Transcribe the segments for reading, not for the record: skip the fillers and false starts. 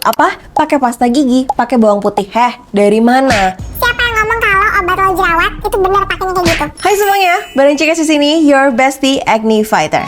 Apa? Pakai pasta gigi, pakai bawang putih. Dari mana? Siapa yang ngomong kalau obat lo jerawat itu bener pakainya kayak gitu? Hai semuanya, bareng Cikes di sini, your bestie acne fighter.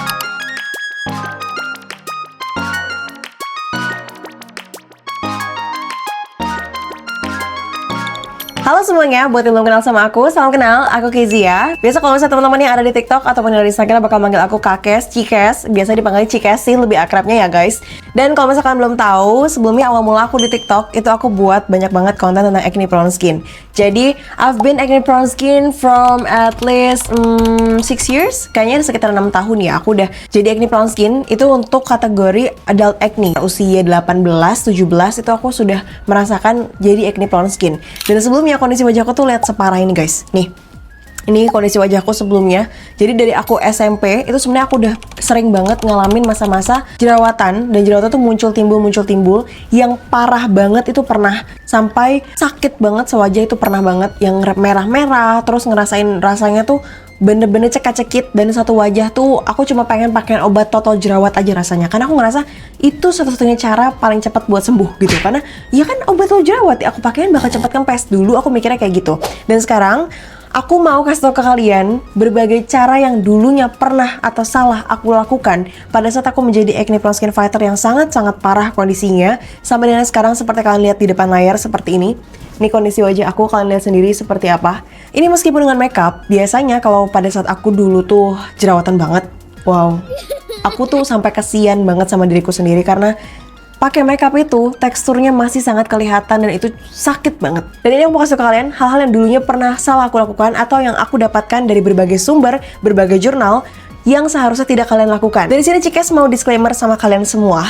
Halo semuanya, buat yang belum kenal sama aku, salam kenal, aku Kezia. Biasa kalau misalnya teman-teman yang ada di TikTok ataupun yang ada di Instagram bakal manggil aku Kakes, Cikes. Biasa dipanggil Cikes sih, lebih akrabnya ya guys. Dan kalau misalkan belum tahu, sebelumnya awal mula aku di TikTok, itu aku buat banyak banget konten tentang acne prone skin. Jadi, I've been acne prone skin from at least 6 years. Kayaknya sekitar 6 tahun ya, aku udah jadi acne prone skin. Itu untuk kategori adult acne. Usia 18, 17 itu aku sudah merasakan jadi acne prone skin. Dan sebelumnya kondisi wajahku tuh lihat separah ini guys. Nih, ini kondisi wajahku sebelumnya. Jadi dari aku SMP itu sebenarnya aku udah sering banget ngalamin masa-masa jerawatan, dan jerawatan tuh muncul timbul yang parah banget. Itu pernah sampai sakit banget sewajah, itu pernah banget yang merah-merah, terus ngerasain rasanya tuh bener-bener cekak-cekit, dan satu wajah tuh aku cuma pengen pakai obat total jerawat aja rasanya, karena aku ngerasa itu satu-satunya cara paling cepat buat sembuh gitu. Karena ya kan obat total jerawat aku pakein bakal cepat kempes, dulu aku mikirnya kayak gitu. Dan sekarang aku mau kasih tau ke kalian berbagai cara yang dulunya pernah atau salah aku lakukan pada saat aku menjadi acne prone skin fighter yang sangat-sangat parah kondisinya, sampai dengan sekarang seperti kalian lihat di depan layar seperti ini. Ini kondisi wajah aku, kalian lihat sendiri seperti apa. Ini meskipun dengan makeup, biasanya kalau pada saat aku dulu tuh jerawatan banget, wow, aku tuh sampai kesian banget sama diriku sendiri karena pakai makeup itu teksturnya masih sangat kelihatan dan itu sakit banget. Dan ini aku mau kasih ke kalian hal-hal yang dulunya pernah salah aku lakukan atau yang aku dapatkan dari berbagai sumber, berbagai jurnal yang seharusnya tidak kalian lakukan. Dari sini Cikes mau disclaimer sama kalian semua.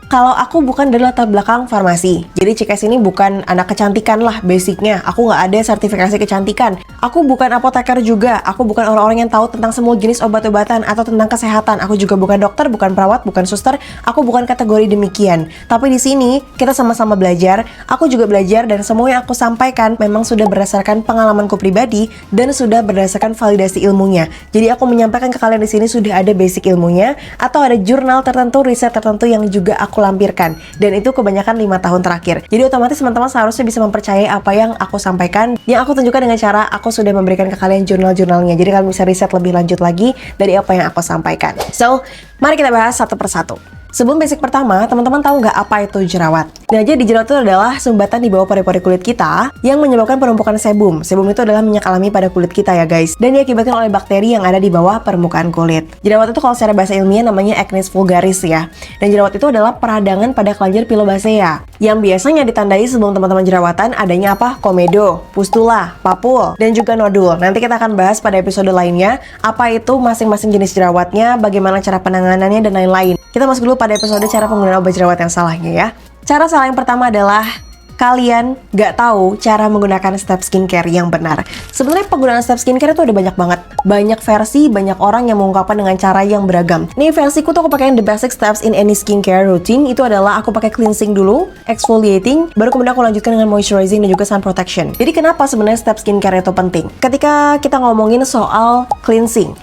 Kalau aku bukan dari latar belakang farmasi, jadi Cikes ini bukan anak kecantikan lah basicnya. Aku nggak ada sertifikasi kecantikan. Aku bukan apoteker juga. Aku bukan orang-orang yang tahu tentang semua jenis obat-obatan atau tentang kesehatan. Aku juga bukan dokter, bukan perawat, bukan suster. Aku bukan kategori demikian. Tapi di sini kita sama-sama belajar. Aku juga belajar, dan semua yang aku sampaikan memang sudah berdasarkan pengalamanku pribadi dan sudah berdasarkan validasi ilmunya. Jadi aku menyampaikan ke kalian di sini sudah ada basic ilmunya atau ada jurnal tertentu, riset tertentu yang juga aku lampirkan, dan itu kebanyakan 5 tahun terakhir. Jadi otomatis teman-teman seharusnya bisa mempercayai apa yang aku sampaikan, yang aku tunjukkan dengan cara aku sudah memberikan ke kalian jurnal-jurnalnya. Jadi kalian bisa riset lebih lanjut lagi dari apa yang aku sampaikan. So, mari kita bahas satu persatu. Sebelum basic pertama, teman-teman tahu nggak apa itu jerawat? Nah, jadi jerawat itu adalah sumbatan di bawah pori-pori kulit kita yang menyebabkan penumpukan sebum. Sebum itu adalah minyak alami pada kulit kita ya guys, dan diakibatkan oleh bakteri yang ada di bawah permukaan kulit. Jerawat itu kalau secara bahasa ilmiah namanya acne vulgaris ya. Dan jerawat itu adalah peradangan pada kelenjar pilobacea yang biasanya ditandai sebelum teman-teman jerawatan adanya apa? Komedo, pustula, papul, dan juga nodul. Nanti kita akan bahas pada episode lainnya apa itu masing-masing jenis jerawatnya, bagaimana cara penanganannya, dan lain-lain. Kita masuk dulu pada episode cara penggunaan obat jerawat yang salahnya ya. Cara salah yang pertama adalah kalian nggak tahu cara menggunakan step skincare yang benar. Sebenarnya penggunaan step skincare itu ada banyak banget. Banyak versi, banyak orang yang mengungkapkan dengan cara yang beragam. Nih versiku tuh aku pakai the basic steps in any skincare routine. Itu adalah aku pakai cleansing dulu, exfoliating, baru kemudian aku lanjutkan dengan moisturizing dan juga sun protection. Jadi kenapa sebenarnya step skincare itu penting? Ketika kita ngomongin soal cleansing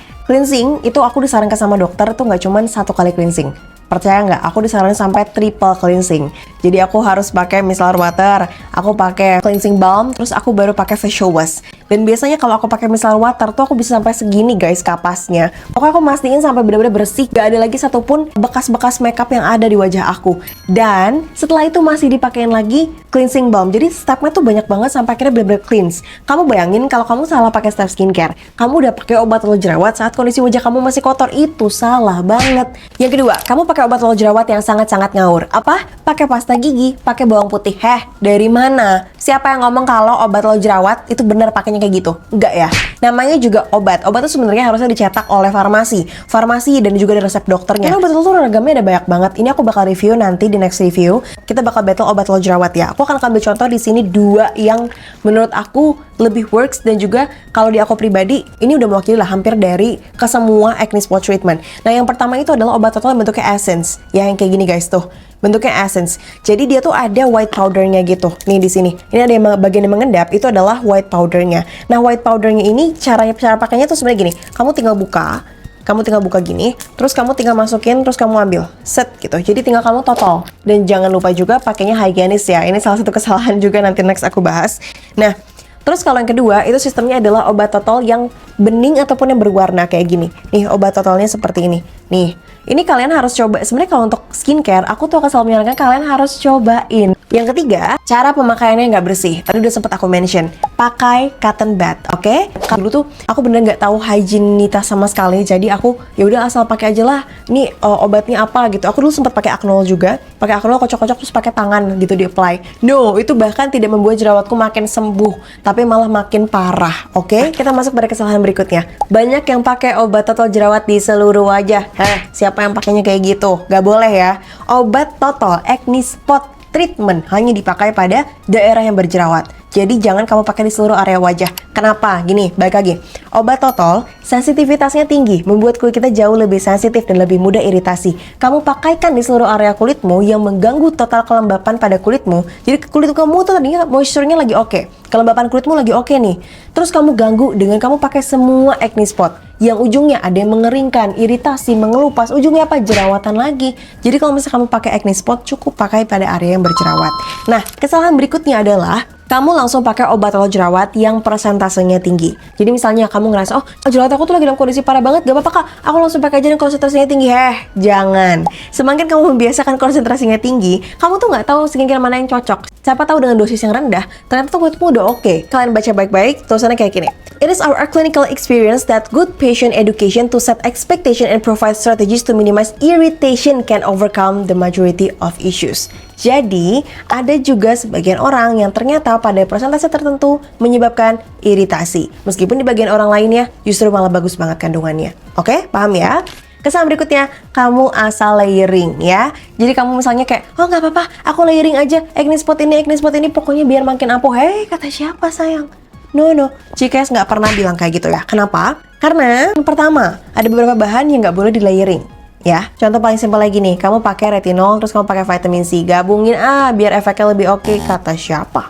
itu aku disarankan sama dokter tuh nggak cuma 1 kali cleansing. Percaya nggak? Aku disarankan sampai triple cleansing. Jadi aku harus pakai micellar water, aku pakai cleansing balm, terus aku baru pakai facial wash. Dan biasanya kalau aku pakai micellar water tuh aku bisa sampai segini guys kapasnya. Pokoknya aku mastiin sampai benar-benar bersih, gak ada lagi satupun bekas-bekas makeup yang ada di wajah aku. Dan setelah itu masih dipakein lagi cleansing balm. Jadi stepnya tuh banyak banget sampai akhirnya benar-benar cleanse. Kamu bayangin kalau kamu salah pakai step skincare, kamu udah pakai obat telur jerawat saat kondisi wajah kamu masih kotor, itu salah banget. Yang kedua, kamu pakai obat telur jerawat yang sangat-sangat ngawur. Apa? Pakai pasta gigi, pakai bawang putih. Dari mana? Siapa yang ngomong kalau obat telur jerawat itu benar pakainya kayak gitu? Enggak ya. Namanya juga obat. Obat itu sebenarnya harusnya dicetak oleh farmasi dan juga ada resep dokternya. Karena obat telur ragamnya ada banyak banget. Ini aku bakal review nanti di next review. Kita bakal battle obat telur jerawat ya. Aku akan ambil contoh di sini 2 yang menurut aku lebih works, dan juga kalau di aku pribadi ini udah mewakili lah hampir dari ke semua acne spot treatment. Nah, yang pertama itu adalah obat total bentuknya essence. Ya, yang kayak gini guys tuh. Bentuknya essence. Jadi dia tuh ada white powdernya gitu. Nih di sini. Ini ada yang bagian yang mengendap, itu adalah white powdernya. Nah, white powdernya ini cara pakainya tuh sebenarnya gini. Kamu tinggal buka, Kamu tinggal buka gini, terus kamu tinggal masukin, terus kamu ambil. Set gitu. Jadi tinggal kamu total. Dan jangan lupa juga pakainya higienis ya. Ini salah satu kesalahan juga, nanti next aku bahas. Nah, terus kalau yang kedua, itu sistemnya adalah obat total yang bening ataupun yang berwarna kayak gini. Nih, obat totalnya seperti ini. Nih, ini kalian harus coba. Sebenarnya kalau untuk skincare, aku tuh akan selalu menyarankan kalian harus cobain. Yang ketiga, cara pemakaiannya nggak bersih. Tadi udah sempat aku mention. Pakai cotton bud, oke? Dulu tuh aku bener nggak tahu hygienitas sama sekali. Jadi aku ya udah asal pakai aja lah. Nih obatnya apa gitu. Aku dulu sempat pakai Aknol juga. Pakai Aknol kocok-kocok terus pakai tangan gitu di apply. No, itu bahkan tidak membuat jerawatku makin sembuh, tapi malah makin parah. Oke? Kita masuk pada kesalahan berikutnya. Banyak yang pakai obat total jerawat di seluruh wajah. Siapa yang pakainya kayak gitu? Gak boleh ya. Obat total acne spot treatment hanya dipakai pada daerah yang berjerawat. Jadi jangan kamu pakai di seluruh area wajah. Kenapa? Gini, balik lagi. Obat total, sensitivitasnya tinggi, membuat kulit kita jauh lebih sensitif dan lebih mudah iritasi. Kamu pakaikan di seluruh area kulitmu yang mengganggu total kelembapan pada kulitmu. Jadi kulit kamu tuh tadinya moisture-nya lagi oke. Kelembapan kulitmu lagi oke nih. Terus kamu ganggu dengan kamu pakai semua acne spot. Yang ujungnya ada yang mengeringkan, iritasi, mengelupas, ujungnya apa? Jerawatan lagi. Jadi kalau misalnya kamu pakai acne spot, cukup pakai pada area yang berjerawat. Nah, kesalahan berikutnya adalah kamu langsung pakai obat total jerawat yang persentasenya tinggi. Jadi misalnya kamu ngerasa, oh jerawat aku tuh lagi dalam kondisi parah banget, gak apa-apa kak, aku langsung pakai aja yang konsentrasinya tinggi. Jangan. Semakin kamu membiasakan konsentrasinya tinggi, kamu tuh nggak tahu skincare mana yang cocok. Siapa tahu dengan dosis yang rendah, ternyata tuh kulitmu udah oke. Kalian baca baik-baik, tulisannya kayak gini. It is our clinical experience that good patient education to set expectation and provide strategies to minimize irritation can overcome the majority of issues. Jadi, ada juga sebagian orang yang ternyata pada persentase tertentu menyebabkan iritasi. Meskipun di bagian orang lainnya justru malah bagus banget kandungannya. Oke, paham ya? Kesalahan berikutnya, kamu asal layering ya. Jadi kamu misalnya kayak, oh nggak apa-apa, aku layering aja. Acne spot ini, pokoknya biar makin ampuh. Kata siapa sayang? No, Cikes nggak pernah bilang kayak gitu ya. Kenapa? Karena yang pertama, ada beberapa bahan yang nggak boleh di layering. Ya, contoh paling simpel lagi nih, kamu pakai retinol terus kamu pakai vitamin C, gabungin biar efeknya lebih oke. Kata siapa?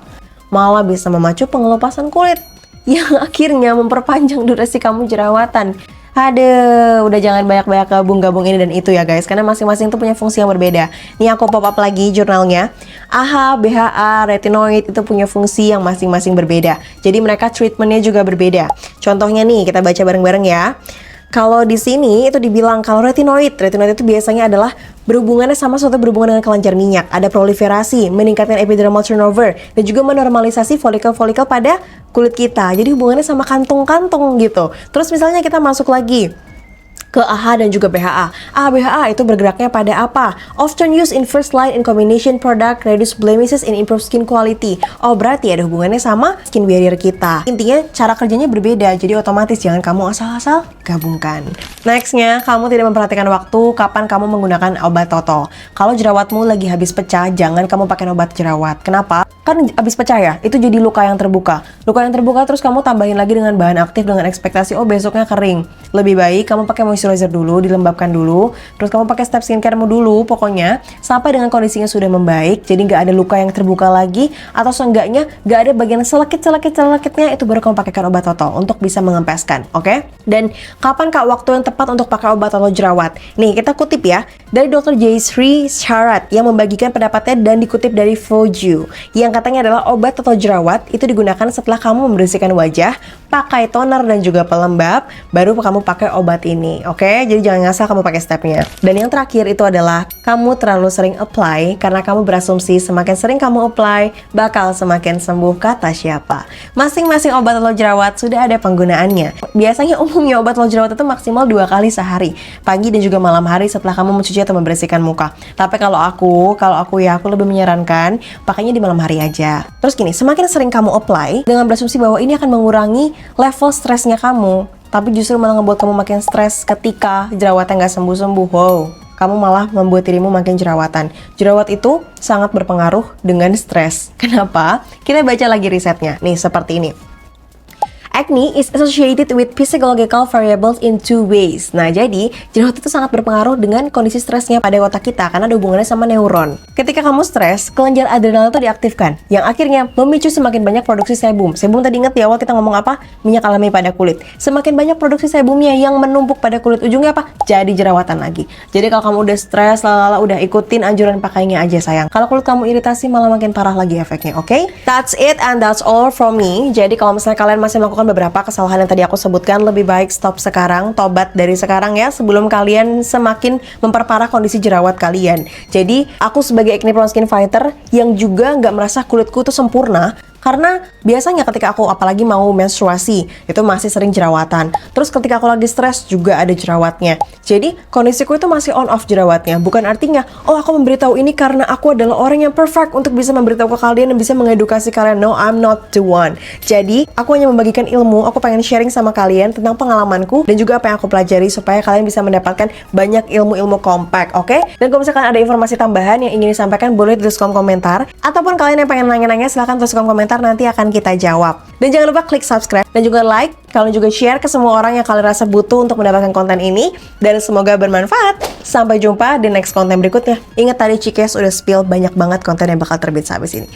Malah bisa memacu pengelupasan kulit yang akhirnya memperpanjang durasi kamu jerawatan. Aduh, udah jangan banyak-banyak gabung-gabung ini dan itu ya guys, karena masing-masing tuh punya fungsi yang berbeda. Nih aku pop up lagi jurnalnya. AHA, BHA, retinoid itu punya fungsi yang masing-masing berbeda. Jadi mereka treatmentnya juga berbeda. Contohnya nih, kita baca bareng-bareng ya. Kalau di sini itu dibilang kalau retinoid itu biasanya adalah berhubungannya sama suatu berhubungan dengan kelenjar minyak, ada proliferasi, meningkatkan epidermal turnover, dan juga menormalisasi folikel-folikel pada kulit kita. Jadi hubungannya sama kantung-kantung gitu. Terus misalnya kita masuk lagi ke AHA dan juga BHA. BHA itu bergeraknya pada apa? Often used in first line in combination product, reduce blemishes and improve skin quality. Oh, berarti ada hubungannya sama skin barrier kita. Intinya cara kerjanya berbeda, jadi otomatis jangan kamu asal-asal gabungkan. Nextnya, kamu tidak memperhatikan waktu kapan kamu menggunakan obat total. Kalau jerawatmu lagi habis pecah, jangan kamu pakai obat jerawat. Kenapa? Kan habis pecah ya, itu jadi luka yang terbuka. Luka yang terbuka terus kamu tambahin lagi dengan bahan aktif dengan ekspektasi, oh besoknya kering. Lebih baik kamu pakai moisturizer dulu, dilembabkan dulu, terus kamu pakai step skincaremu dulu, pokoknya sampai dengan kondisinya sudah membaik, jadi nggak ada luka yang terbuka lagi, atau seenggaknya nggak ada bagian selekit-selekitnya, itu baru kamu pakaikan obat total untuk bisa mengempeskan, oke? Dan kapan kak waktu yang tepat untuk pakai obat total jerawat? Nih, kita kutip ya, dari Dr. Jayshree Sharat yang membagikan pendapatnya dan dikutip dari Foju, yang katanya adalah obat total jerawat itu digunakan setelah kamu membersihkan wajah, pakai toner dan juga pelembab, baru kamu pakai obat ini, oke? Jadi jangan ngasal kamu pakai stepnya. Dan yang terakhir itu adalah kamu terlalu sering apply karena kamu berasumsi semakin sering kamu apply bakal semakin sembuh. Kata siapa? Masing-masing obat total jerawat sudah ada penggunaannya. Biasanya umumnya obat total jerawat itu maksimal 2 kali sehari, pagi dan juga malam hari setelah kamu mencuci atau membersihkan muka. Tapi kalau aku lebih menyarankan pakainya di malam hari aja. Terus gini, semakin sering kamu apply dengan berasumsi bahwa ini akan mengurangi level stresnya kamu, tapi justru malah ngebuat kamu makin stres ketika jerawatnya nggak sembuh-sembuh. Wow, kamu malah membuat dirimu makin jerawatan. Jerawat itu sangat berpengaruh dengan stres. Kenapa? Kita baca lagi risetnya. Nih, seperti ini. Acne is associated with physiological variables in two ways. Nah, jadi jerawat itu sangat berpengaruh dengan kondisi stresnya pada otak kita karena ada hubungannya sama neuron. Ketika kamu stres, kelenjar adrenal itu diaktifkan, yang akhirnya memicu semakin banyak produksi sebum. Sebum tadi ingat di awal kita ngomong apa? Minyak alami pada kulit. Semakin banyak produksi sebumnya yang menumpuk pada kulit, ujungnya apa? Jadi jerawatan lagi. Jadi kalau kamu udah stres, udah ikutin anjuran pakainya aja sayang. Kalau kulit kamu iritasi malah makin parah lagi efeknya, oke? That's it and that's all from me. Jadi kalau misalnya kalian masih melakukan beberapa kesalahan yang tadi aku sebutkan, lebih baik stop sekarang, tobat dari sekarang ya, sebelum kalian semakin memperparah kondisi jerawat kalian. Jadi aku sebagai acne prone skin fighter yang juga nggak merasa kulitku tuh sempurna, karena biasanya ketika aku apalagi mau menstruasi, itu masih sering jerawatan. Terus ketika aku lagi stres juga ada jerawatnya. Jadi kondisiku itu masih on off jerawatnya. Bukan artinya, oh aku memberitahu ini karena aku adalah orang yang perfect untuk bisa memberitahu ke kalian dan bisa mengedukasi kalian. No, I'm not the one. Jadi aku hanya membagikan ilmu, aku pengen sharing sama kalian tentang pengalamanku dan juga apa yang aku pelajari supaya kalian bisa mendapatkan banyak ilmu-ilmu compact, oke? Dan kalau misalkan ada informasi tambahan yang ingin disampaikan, boleh tulis kolom komentar. Ataupun kalian yang pengen nanya-nanya, silahkan tulis kolom komentar, nanti akan kita jawab. Dan jangan lupa klik subscribe dan juga like, kalian juga share ke semua orang yang kalian rasa butuh untuk mendapatkan konten ini, dan semoga bermanfaat. Sampai jumpa di next konten berikutnya. Ingat tadi Cikes udah spill banyak banget konten yang bakal terbit sehabis ini.